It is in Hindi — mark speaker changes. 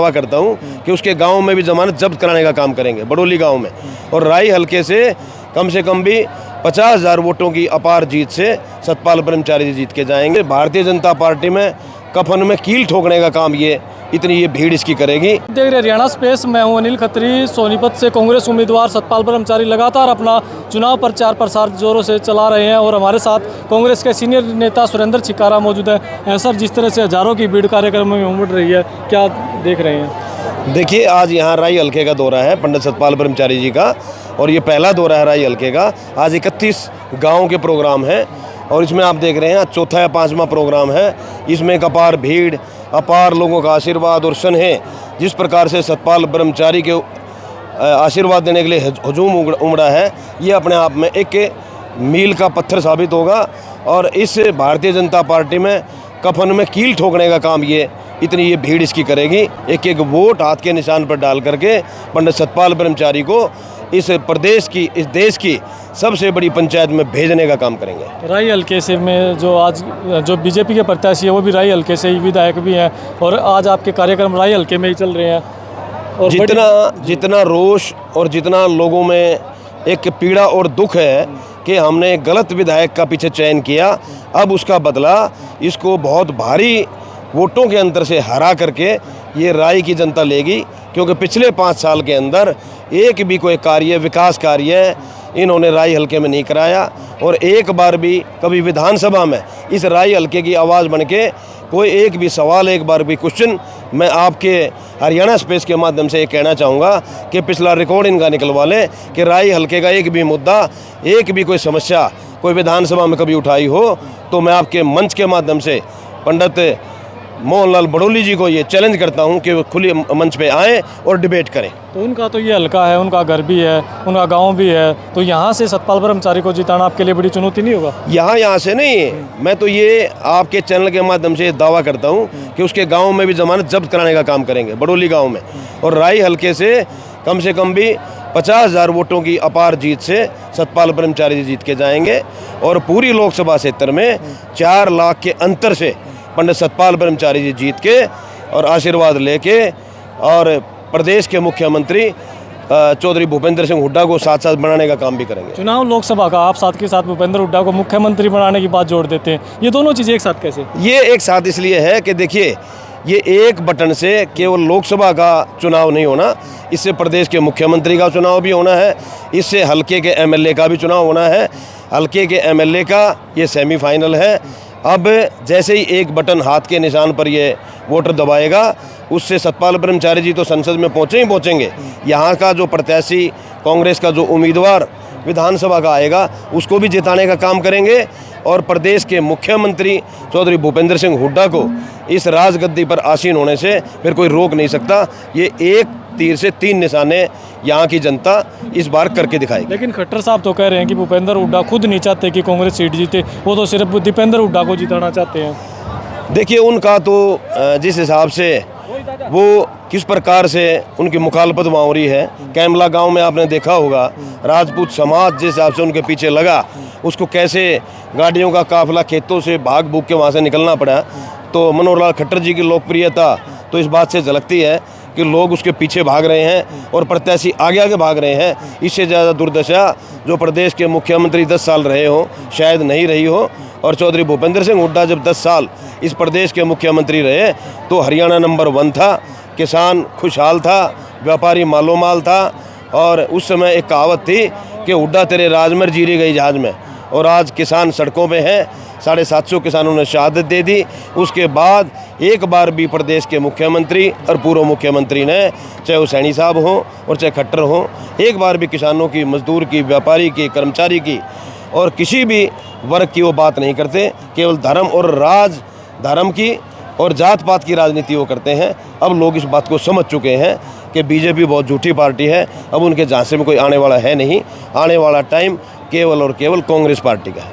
Speaker 1: दावा करता हूँ कि उसके गांव में भी जमानत जब्त कराने का काम करेंगे, बड़ौली गांव में। और राई हलके से कम भी 50,000 वोटों की अपार जीत से सतपाल ब्रह्मचारी जी जीत के जाएंगे। भारतीय जनता पार्टी में कफन में कील ठोकने का काम ये इतनी ये भीड़ इसकी करेगी।
Speaker 2: देख रहे हरियाणा स्पेस, मैं हूं अनिल खत्री। सोनीपत से कांग्रेस उम्मीदवार सतपाल ब्रह्मचारी लगातार अपना चुनाव प्रचार प्रसार जोरों से चला रहे हैं और हमारे साथ कांग्रेस के सीनियर नेता सुरेंद्र छिकारा मौजूद है। सर, जिस तरह से हजारों की भीड़ कार्यक्रम में उमड़ रही है, क्या देख रहे हैं?
Speaker 1: देखिए, आज यहाँ राई हल्के का दौरा है पंडित सतपाल ब्रह्मचारी जी का, और ये पहला दौरा है राई हल्के का। आज 31 गाँव के प्रोग्राम हैं और इसमें आप देख रहे हैं चौथा या 5वां प्रोग्राम है। इसमें एक अपार भीड़, अपार लोगों का आशीर्वाद और स्नेह, जिस प्रकार से सतपाल ब्रह्मचारी के आशीर्वाद देने के लिए हजूम उमड़ा है, ये अपने आप में एक मील का पत्थर साबित होगा। और इस भारतीय जनता पार्टी में कफन में कील ठोकने का काम ये इतनी ये भीड़ इसकी करेगी। एक एक वोट हाथ के निशान पर डाल करके पंडित सतपाल ब्रह्मचारी को इस प्रदेश की, इस देश की सबसे बड़ी पंचायत में भेजने का काम करेंगे।
Speaker 2: राई हल्के से में जो बीजेपी के प्रत्याशी है वो भी राई हल्के से ही विधायक भी हैं और आज आपके कार्यक्रम राई हल्के में ही चल रहे हैं। और
Speaker 1: जितना रोष और जितना लोगों में एक पीड़ा और दुख है कि हमने एक गलत विधायक का पीछे चयन किया, अब उसका बदला इसको बहुत भारी वोटों के अंतर से हरा करके ये राई की जनता लेगी। क्योंकि पिछले 5 साल के अंदर एक भी कोई कार्य, विकास कार्य इन्होंने राई हल्के में नहीं कराया, और एक बार भी कभी विधानसभा में इस राई हल्के की आवाज़ बन के कोई एक भी सवाल, एक बार भी क्वेश्चन, मैं आपके हरियाणा स्पेस के माध्यम से ये कहना चाहूँगा कि पिछला रिकॉर्ड इनका निकलवा लें कि राई हल्के का एक भी मुद्दा, एक भी कोई समस्या कोई विधानसभा में कभी उठाई हो तो मैं आपके मंच के माध्यम से पंडित मोहनलाल बड़ौली जी को ये चैलेंज करता हूं कि वो खुले मंच पे आएँ और डिबेट करें।
Speaker 2: तो उनका तो ये हल्का है, उनका घर भी है, उनका गांव भी है, तो यहाँ से सतपाल ब्रह्मचारी को जिताना आपके लिए बड़ी चुनौती नहीं होगा?
Speaker 1: यहाँ से नहीं, मैं तो ये आपके चैनल के माध्यम से दावा करता हूँ कि उसके गाँव में भी जमानत जब्त कराने का काम करेंगे, बड़ौली गाँव में। और राई हल्के से कम भी 50,000 वोटों की अपार जीत से सतपाल ब्रह्मचारी जी जीत के जाएंगे। और पूरी लोकसभा क्षेत्र में 4 लाख के अंतर से पंडित सतपाल ब्रह्मचारी जी जीत के और आशीर्वाद लेके और प्रदेश के मुख्यमंत्री चौधरी भूपेंद्र सिंह हुड्डा को साथ साथ बनाने का काम भी करेंगे।
Speaker 2: चुनाव लोकसभा का, आप साथ के साथ भूपेंद्र हुड्डा को मुख्यमंत्री बनाने की बात जोड़ देते हैं, ये दोनों चीज़ें एक साथ कैसे?
Speaker 1: ये एक साथ इसलिए है कि देखिए, ये एक बटन से केवल लोकसभा का चुनाव नहीं होना, इससे प्रदेश के मुख्यमंत्री का चुनाव भी होना है, इससे हल्के के एमएलए का भी चुनाव होना है। हल्के के एमएलए का ये सेमीफाइनल है। अब जैसे ही एक बटन हाथ के निशान पर ये वोटर दबाएगा, उससे सतपाल ब्रह्मचारी जी तो संसद में पहुँचेंगे। यहाँ का जो प्रत्याशी, कांग्रेस का जो उम्मीदवार विधानसभा का आएगा, उसको भी जिताने का काम करेंगे। और प्रदेश के मुख्यमंत्री चौधरी भूपेंद्र सिंह हुड्डा को इस राजगद्दी पर आसीन होने से फिर कोई रोक नहीं सकता। ये एक तीर से 3 निशाने यहाँ की जनता इस बार करके दिखाएगी।
Speaker 2: लेकिन खट्टर साहब तो कह रहे हैं कि भूपेंद्र हुड्डा खुद नहीं चाहते कि कांग्रेस सीट जीते, वो तो सिर्फ दीपेंद्र हुड्डा को जिताना चाहते हैं।
Speaker 1: देखिए, उनका तो जिस हिसाब से वो किस प्रकार से उनकी मुखालफत वहाँ हो रही है, कैमला गांव में आपने देखा होगा, राजपूत समाज जिस हिसाब से उनके पीछे लगा, उसको कैसे गाड़ियों का काफिला खेतों से भाग भूग के वहाँ से निकलना पड़ा। तो मनोहर लाल खट्टर जी की लोकप्रियता तो इस बात से झलकती है कि लोग उसके पीछे भाग रहे हैं और प्रत्याशी आगे आगे भाग रहे हैं। इससे ज़्यादा दुर्दशा जो प्रदेश के मुख्यमंत्री 10 साल रहे हो शायद नहीं रही हो। और चौधरी भूपेंद्र सिंह हुड्डा जब 10 साल इस प्रदेश के मुख्यमंत्री रहे तो हरियाणा नंबर 1 था, किसान खुशहाल था, व्यापारी मालो माल था। और उस समय एक कहावत थी कि हुड्डा तेरे राज में जीरी गई जहाज में, और आज किसान सड़कों पे हैं। 750 किसानों ने शहादत दे दी। उसके बाद एक बार भी प्रदेश के मुख्यमंत्री और पूर्व मुख्यमंत्री ने, चाहे वो सैनी साहब हों और चाहे खट्टर हों, एक बार भी किसानों की, मजदूर की, व्यापारी की, कर्मचारी की और किसी भी वर्ग की वो बात नहीं करते। केवल धर्म और धर्म की और जात पात की राजनीति वो करते हैं। अब लोग इस बात को समझ चुके हैं कि बीजेपी बहुत झूठी पार्टी है। अब उनके झांसे में कोई आने वाला है नहीं। आने वाला टाइम केवल और केवल कांग्रेस पार्टी का है।